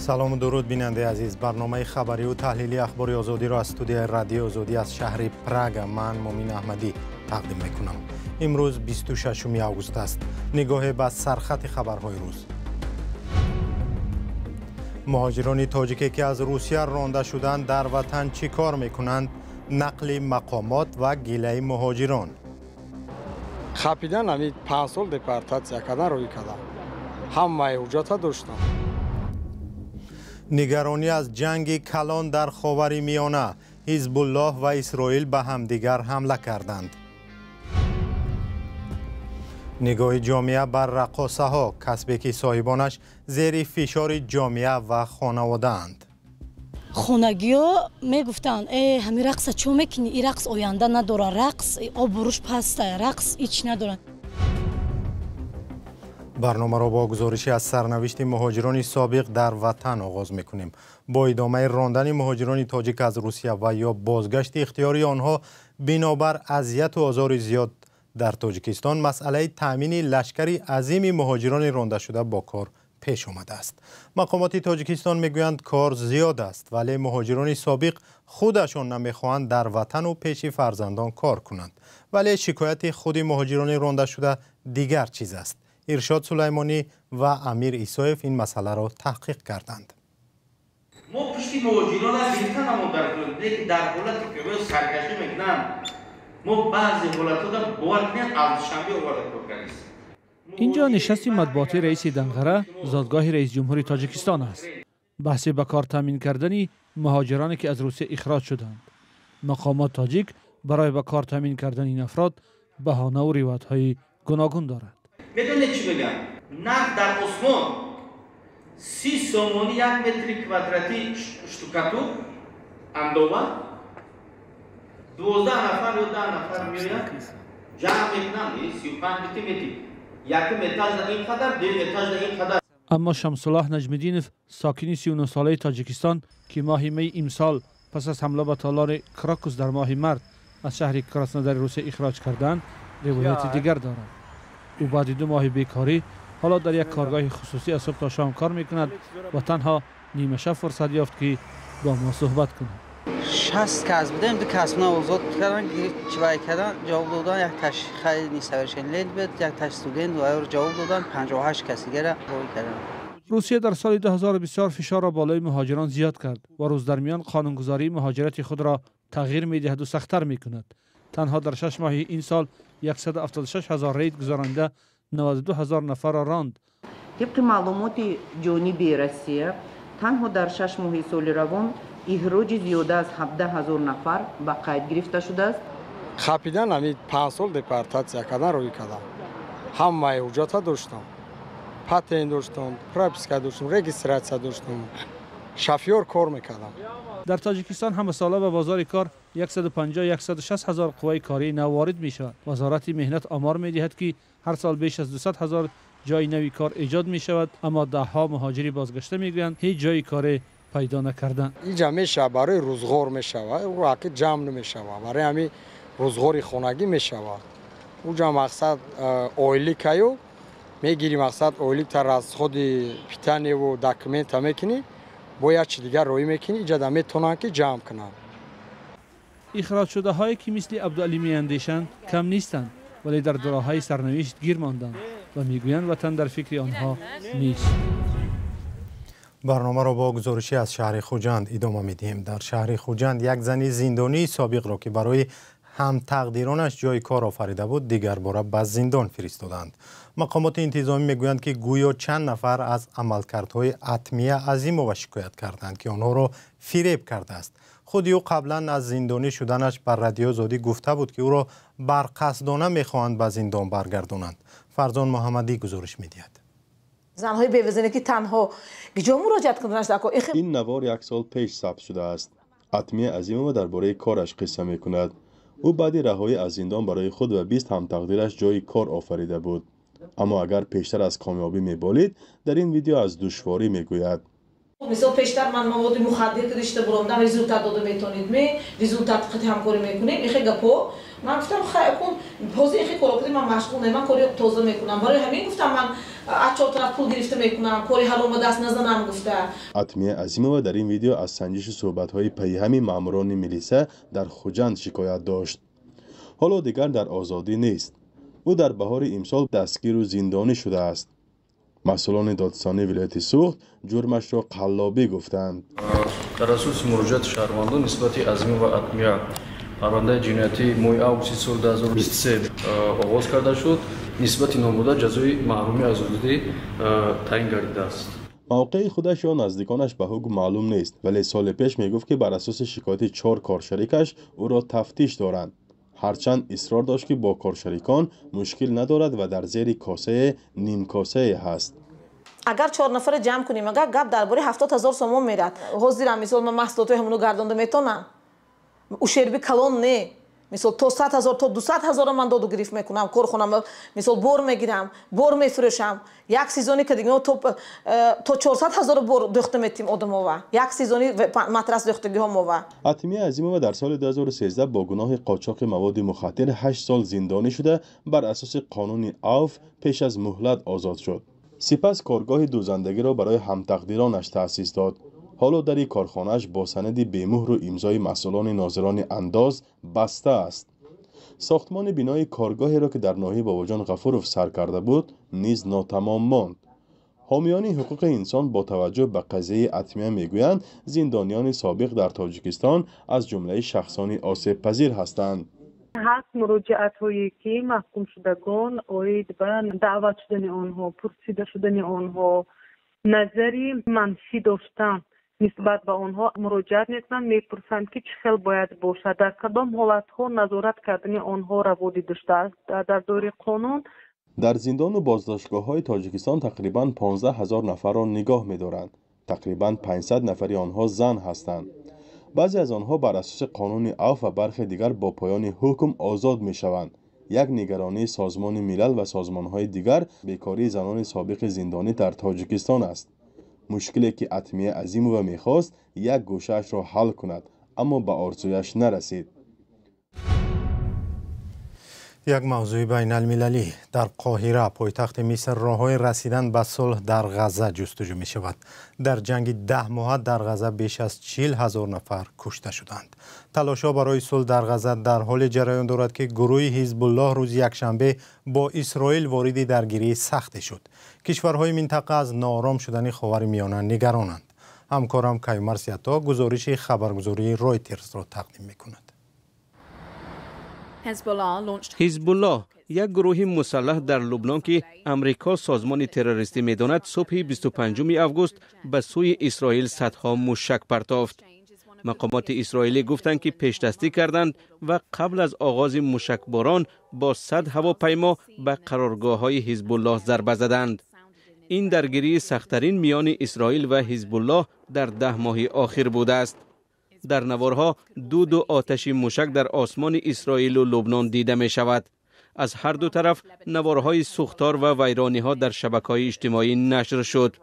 سلام و درود بیننده عزیز. برنامه خبری و تحلیلی اخبار آزادی را از استودیوی رادیو آزادی از شهر پراگ من مومین احمدی تقدیم میکنم. امروز 26 آگوست است. نگاه به سرخط خبرهای روز. مهاجران تاجیکی که از روسیه رانده شدند در وطن چی کار میکنند؟ نقل مقامات و گله مهاجران. خاپیدن همین 5 سال دپارتاسیا کردن روی کردن. همه حجت داشتن. نگرانی از جنگ کلان در خاور میانه. حزب الله و اسرائیل به همدیگر حمله کردند. نگاه جامعه بر رقاصه ها، کسبی که صاحبانش زیر فشار جامعه و خانواده اند. خونگی ها میگفتن همین رقص چون میکنی؟ این رقص آینده نداره، رقص آبروش پسته، رقص هیچ نداره. برنامه را با گزارشی از سرنوشت مهاجران سابق در وطن آغاز میکنیم. با ادامه راندن مهاجران تاجیک از روسیه و یا بازگشت اختیاری آنها بنابر اذیت و آزار زیاد در تاجیکستان، مسئله تامین لشکری عظیم مهاجران رانده شده با کار پیش آمده است. مقامات تاجیکستان میگویند کار زیاد است، ولی مهاجران سابق خودشان نمیخواهند در وطن و پیش فرزندان کار کنند. ولی شکایت خود مهاجران رانده شده دیگر چیز است. ارشاد سلیمانی و امیر ایسایف این مسئله را تحقیق کردند. ما پشتی مهاجران از بهتر نمودار کنیم، لیکن در حالتی که باید سرکشی میکنن، ما بعضی حالات را باور کنیم از شنبه آورده کنیم. اینجا نشست مطبوعاتی رئیس دنقره، زادگاه رئیس جمهور تاجیکستان است. بحث به کار تامین کردن مهاجرانی که از روسیه اخراج شدند. مقامات تاجیک برای به کار تامین کردن این افراد بهانه و روایت‌های گوناگون دارد. میدونید چی بگم؟ نقد در عثمان 30 سومونی 1 متر کوادراتی شتوکاتور اندوه 12 نفر یا 10 نفر میرن جمع میکنن 35 متر یک متر در این قدر، 2 متر در این قدر. اما شمسالله نجم‌الدینوف ساکن 39 ساله تاجیکستان که ماه می امسال پس از حمله به تالار کراکوس در ماه مارس از شهر کراسنودار روسیه اخراج کردند روایت دیگر دارد. او بعد 2 ماه بیکاری حالا در یک کارگاه خصوصی از صبح تا شام کار میکند و تنها نیمه شب فرصت یافت که با ما صحبت کند. 60 کس بودیم، 2 کس ما آزاد کردن، چیکار کردن؟ جواب دادن. یک تاش خیلی سوارشنلیل بود، یک تاش استودنت و جواب دادن. 58 کسی دیگر روی کردن. روسیه در سال 2024 فشار را بالای مهاجران زیاد کرد و روز در میان قانونگذاری مهاجرت خود را تغییر میدهد و سخت‌تر میکند. تنها در 6 ماه این سال 176,000 رید گذرانده 92,000 نفر را راند. طبق معلومات جانبی روسیه تنها در 6 ماه سال روان اخراج زیاده از 17,000 نفر به قید گرفته شده است. خاپیدن همین 5 سال دپارتاسیا کردن روی کردن. همه حجت داشتم. پاتنت داشتم، پروپیسکا داشتم، رجیستراسیون داشتم. شافیور کار میکردم. در تاجیکستان همه ساله به بازار کار 150-160 هزار قوه کاری نو وارد می شود. وزارت مهنت آمار می دهد که هر سال بیش از 200 هزار جای نوی کار ایجاد می شود، اما ده ها مهاجری بازگشته می گویند هیچ جای کار پیدا نکردند. اینجا میشه برای روزگار میشه و واقعا جمع نمیشه، برای همین روزگاری خانگی میشه. اونجا مقصد اویلی کایو میگیری، مقصد اویلی تر از خود پیتانی و داکومنت میکنی، باید چی دیگر روی میکنی، اینجا میتونن که جمع کنن. اخراج شده هایی که مثل عبدالعلی میاندیشند کم نیستند، ولی در دوراهای سرنوشت گیر ماندند و میگویند وطن در فکر آنها نیست. برنامه را با گزارشی از شهر خوجند ادامه میدیم. در شهر خوجند یک زن زندانی سابق را که برای هم تقدیرانش جای کار آفریده بود دیگر باره به زندان فرستادند. مقامات انتظامی میگویند که گویا چند نفر از عملکردهای اتمیه از این موضوع شکایت کردند که آنها را فریب کرده است. خود او قبلا از زندانی شدنش بر رادیو آزادی گفته بود که او را برقصدانه میخواهند به زندان برگردانند. فرزان محمدی گزارش میدهد. زنهای بی‌وزنی که تنها کجا مراجعت کردند؟ این نوار 1 سال پیش ثبت شده است. اتمیه عظیمه درباره کارش قصه میکند. او بعد رهایی از زندان برای خود و 20 هم تقدیرش جای کار آفریده بود. اما اگر پیشتر از کامیابی میبالید، در این ویدیو از دشواری میگوید. مثلا پیشتر من مواد مخدر که داشته بودم رزولت داده میتونید می رزولت خیلی همکاری میکنیم میخه گپو من گفتم خیلی کن حوزه خیلی کارآمدی من مشغول من کاری تازه میکنم برای همین گفتم من از چهار طرف پول گرفته میکنم کاری حرام دست نزنم گفته. اتمیه عظیمова در این ویدیو از سنجش صحبت‌های پیهمی ماموران میلیسا در خوجند شکایت داشت. حالا دیگر در آزادی نیست. او در بهار امسال دستگیر و زندانی شده است. مسئولان دادستانی ولایت سوخت جرمش را قلابی گفتند. در اساس مراجعات شهروندان نسبت عظیم و اتمیه پرونده جنایتی موی اوگوست سال 2023 آغاز کرده شد. نسبت نامزد جزای محرومی از آزادی تعیین گردیده است. موقع خودش یا نزدیکانش به حکم معلوم نیست، ولی سال پیش میگفت که بر اساس شکایت 4 کارشریکش او را تفتیش دارند. هرچند اصرار داشت که با کارشریکان مشکل ندارد و در زیر کاسه نیم کاسه هست. اگر 4 نفر جمع کنیم اگر گپ درباره 70,000 سوم میرد حاضر مثلا من محصولات همونو گردانده میتونم او شربی کلان نه مثلا تا 100,000 تا 200,000 من داد و گرفت میکنم کار خونم مثلا بور میگیرم بور میفروشم یک سیزونی که دیگه تو 400,000 بور دخته میتیم آدموا یک سیزونی ماترس دختگی ها موا. اتمیه عظیمova در سال 2013 با گناه قاچاق مواد مخدر 8 سال زندانی شده بر اساس قانون عفو پیش از مهلت آزاد شد. سپس کارگاه دوزندگی را برای همتقدیرانش تأسیس داد. حالا در این کارخانه‌اش با سندی بمهر و امضای مسئولان ناظران انداز بسته است. ساختمان بینای کارگاهی را که در ناحیه باباجان غفورов سر کرده بود نیز ناتمام ماند. حامیان حقوق انسان با توجه به قضیه اتمیه میگویند زندانیان سابق در تاجیکستان از جمله شخصان آسیب پذیر هستند. حق مراجعت هایی که محکوم شدگان اوید به دعوت شدن آنها پرسیده شدن آنها نظری منفی داشتن نسبت به آنها مراجعت میکنند میپرسند که چه خیلی باید باشد در کدام حالت ها نظارت کردن آنها را داشته است در دور قانون. در زندان و بازداشتگاه های تاجیکستان تقریباً 15,000 نفر را نگاه می‌دارند. تقریباً 500 نفری آنها زن هستند. بعضی از آنها بر اساس قانون عفو و برخی دیگر با پایان حکم آزاد می‌شوند. یک نگرانی سازمان ملل و سازمان‌های دیگر بیکاری زنان سابق زندانی در تاجیکستان است. مشکلی که اتمیه عظیمova می‌خواست یک گوشه‌اش را حل کند اما به آرزویش نرسید. یک موضوع بین المللی در قاهره پایتخت مصر راههای رسیدن به صلح در غزه جستجو می شود. در جنگ 10 ماه در غزه بیش از 40,000 نفر کشته شدند. تلاش‌ها برای صلح در غزه در حال جریان دارد که گروه حزب الله روز یکشنبه با اسرائیل وارد درگیری سخت شد. کشورهای منطقه از ناآرام شدن خاورمیانه نگرانند. همکارم کیومر سیاتا گزارش خبرگزاری رویترز را تقدیم می‌کند. حزب الله یک گروه مسلح در لبنان که امریکا سازمان تروریستی می‌داند صبح 25 آگوست به سوی اسرائیل صدها موشک پرتافت. مقامات اسرائیلی گفتند که پیشدستی کردند و قبل از آغاز موشکباران با 100 هواپیما به قرارگاه‌های حزب الله ضربه زدند. این درگیری سخت‌ترین میان اسرائیل و حزب الله در 10 ماه اخیر بوده است. در نوارها دو آتش موشک در آسمان اسرائیل و لبنان دیده می شود. از هر دو طرف نوارهای سوختار و ویرانی‌ها در شبکه‌های اجتماعی نشر شد.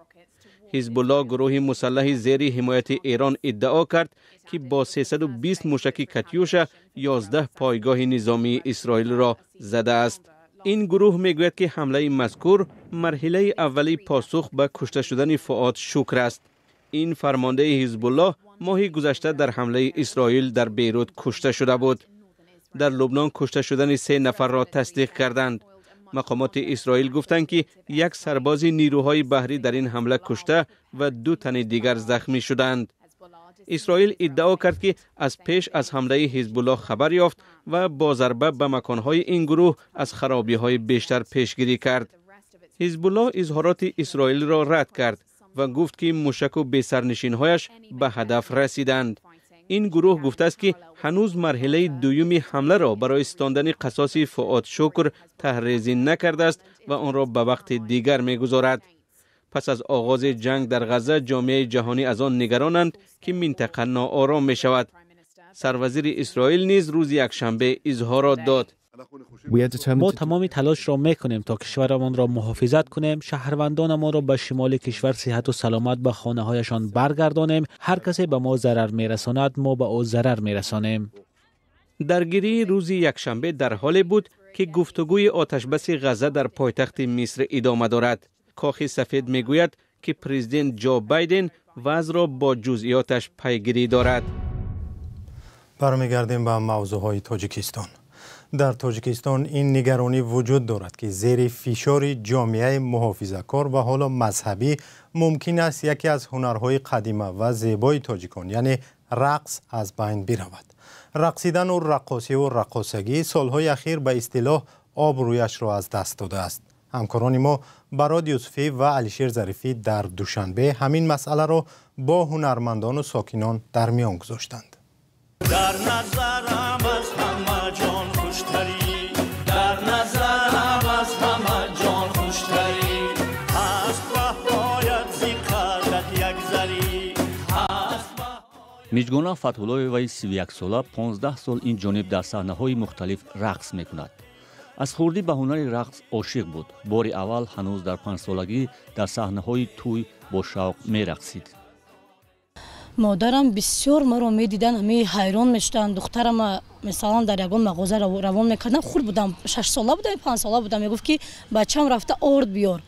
حزب الله گروه مسلح زیر حمایت ایران ادعا کرد که با 320 موشک کاتیوشا 11 پایگاه نظامی اسرائیل را زده است. این گروه میگوید که حمله مذکور مرحله اولی پاسخ به کشته شدن فؤاد شکر است. این فرمانده حزب الله ماه گذشته در حمله اسرائیل در بیروت کشته شده بود. در لبنان کشته شدن 3 نفر را تصدیق کردند. مقامات اسرائیل گفتند که یک سرباز نیروهای بحری در این حمله کشته و 2 تن دیگر زخمی شدند. اسرائیل ادعا کرد که از پیش از حمله حزب الله خبر یافت و با ضربه به مکانهای این گروه از خرابی‌های بیشتر پیشگیری کرد. حزب الله اظهارات اسرائیل را رد کرد و گفت که موشک و بی‌سرنشین‌هایش به هدف رسیدند. این گروه گفته است که هنوز مرحله دومی حمله را برای استاندن قصاص فؤاد شکر تحریزی نکرده است و آن را به وقت دیگر می‌گذارد. پس از آغاز جنگ در غزه جامعه جهانی از آن نگرانند که منطقه ناآرام می شود. سروزیر اسرائیل نیز روز یکشنبه اظهارات داد. ما تمام تلاش را میکنیم تا کشورمان را محافظت کنیم، شهروندانمان را به شمال کشور صحت و سلامت به خانه هایشان برگردانیم. هر کسی به ما ضرر میرساند ما به او ضرر میرسانیم. درگیری روز یکشنبه در حالی بود که گفتگوی آتشبس غزه در پایتخت مصر ادامه دارد. کاخ سفید میگوید که پرزیدنت جو بایدن وضع را با جزئیاتش پیگیری دارد. برمیگردیم به موضوعهای تاجیکستان. در تاجیکستان این نگرانی وجود دارد که زیر فشار جامعه محافظه‌کار و حالا مذهبی ممکن است یکی از هنرهای قدیمی و زیبای تاجیکان یعنی رقص از بین برود. رقصیدن و رقاصی و رقاصگی سالهای اخیر به اصطلاح آبرویش را از دست داده است. همکاران ما براد یوسفی و علیشیر ظریفی در دوشنبه همین مسئله را با هنرمندان و ساکنان در میان گذاشتند. در نظرم از همه جان خوشتری، در نظرم از همه جان خوشتری، هست بهایت زی قدت یک زری. میجگونا فتح‌الله وی 31 ساله 15 سال این جانب در صحنه‌های مختلف رقص میکند. از خردی به هنر رقص عاشق بود. بار اول هنوز در 5 سالگی در صحنه‌های توی با شوق میرقصید. مادرم بسیار مرا میدیدن، همه حیران میشدن. دخترم مثلا در یگان مغازه روان میکردم، خرد بودم، 6 ساله بودم 5 ساله بودم، میگفت که بچه‌م رفته آرد بیار.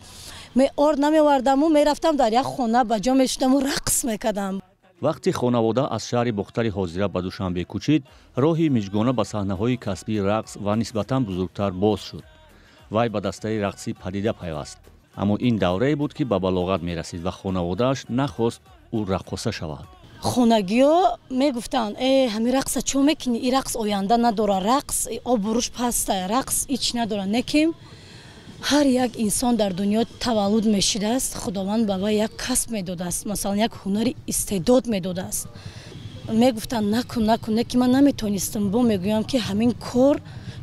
می آرد نمیوردم و میرفتم در یک خانه بجا میشدم و رقص میکردم. وقتی خانواده از شهر بختر حاضره به دوشنبه کوچید، راهی میجگانه به صحنه‌های کسبی رقص و نسبتاً بزرگتر باز شد. وی به دسته رقصی پدیده پیوست. اما این دوره بود که به بلاغت میرسید و خانواده‌اش نخواست او رقاصه شود. خونگی‌ها میگفتن همین رقص چون میکنی؟ این رقص آینده نداره، رقص آبروش پسته، رقص هیچ نداره. نکیم هر یک انسان در دنیا تولد میشده است، خداوند به وی یک کسب میداده است، مثلا یک هنری استعداد میداده است. میگفتن نکن که من نمیتونستم. با میگویم که همین کار،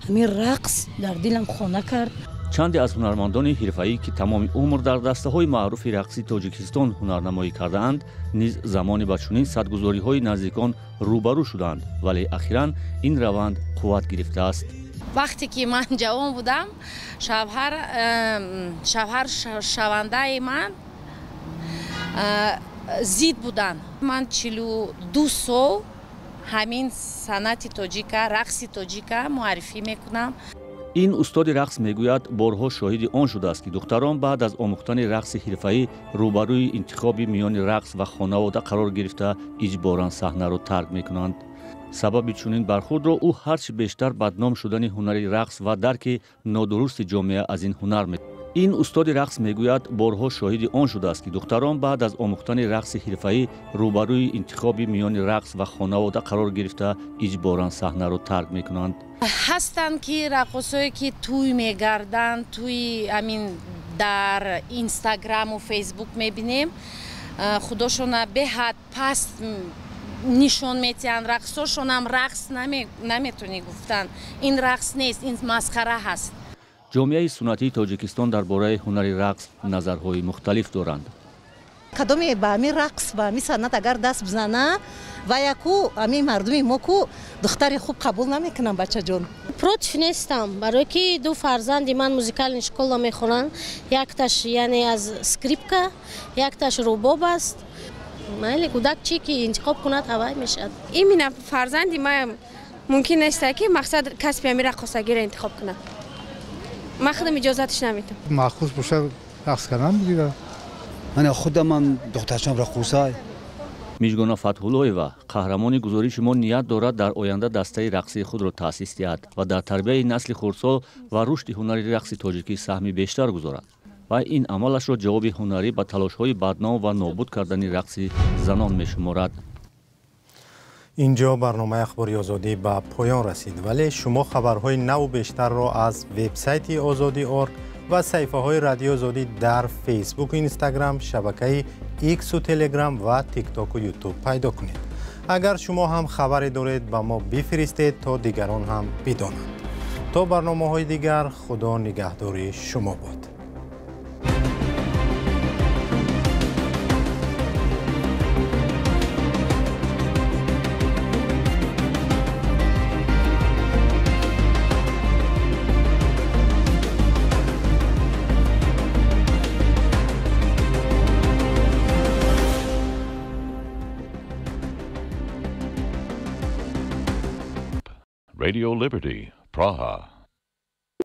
همین رقص در دلم خانه کرد. چندی از هنرمندان حرفه‌ای که تمام عمر در دسته‌های معروف رقصی تاجیکستان هنرنمایی کرده‌اند، نیز زمانی با چنین صدگذاری‌های نزدیکان روبرو شدند، ولی اخیراً این روند قوت گرفته است. وقتی که من جوان بودم، شوهر شونده من زید بودن. من 42 سال همین صنعت تاجیک، رقص تاجیک معرفی میکنم. این استاد رقص میگوید بارها شاهد آن شده است که دختران بعد از آموختن رقص حرفه‌ای روبروی انتخاب میان رقص و خانواده قرار گرفته اجباراً صحنه را ترک میکنند. سبب چنین برخورد را او هرچه بیشتر بدنام شدن هنر رقص و درک نادرست جامعه از این هنر می. این استاد رقص میگوید بارها شاهد آن شده است که دختران بعد از آموختن رقص حرفه‌ای روبروی انتخاب میان رقص و خانواده قرار گرفته اجباراً صحنه را ترک میکنند. هستند که رقصایی که توی میگردن، توی همین در اینستاگرام و فیسبوک میبینیم، خودشون به حد پست نشون میتین. رقصاشون هم رقص نمیتونی گفتن. این رقص نیست، این مسخره هست. جامعه سنتی تاجیکستان درباره هنر رقص نظرهای مختلف دارند. کدومی با همین رقص، با همین صنعت اگر دست بزنه و یکو همین مردمی ما کو دختر خوب قبول نمیکنن. بچه جون پروت نیستم، برای که دو فرزند من موزیکال اشکول میخونن. یک تاش یعنی از اسکریپکا، یک تاش روباب است. مالی کودک چی که انتخاب کنه هوای میشد. این من فرزندی ما ممکن است که مقصد کسب همین رقاصگی را انتخاب کنه. من خودم اجازهش نمیدم. مخصوص باشه رقص کردن دیگه. من خودم دخترشم رقاصه. میجگونا فتح‌الله و قهرمان گزارش ما نیت دارد در آینده دسته رقصی خود را تأسیس دهد و در تربیت نسل خردسال و رشد هنر رقص تاجیکی سهمی بیشتر گذارد و این عملش را جواب هنری به تلاش‌های بدنام و نابود کردن رقص زنان می‌شمارد. اینجا برنامه اخباری آزادی به پایان رسید، ولی شما خبرهای نو بیشتر را از وبسایت آزادی.org و صفحه‌های رادیو آزادی در فیسبوک و اینستاگرام، شبکه ایکس و تلگرام و تیک تاک و یوتیوب پیدا کنید. اگر شما هم خبری دارید به ما بفرستید تا دیگران هم بدانند. تا برنامه‌های دیگر، خدا نگهدار شما باد. Radio Liberty, Praha.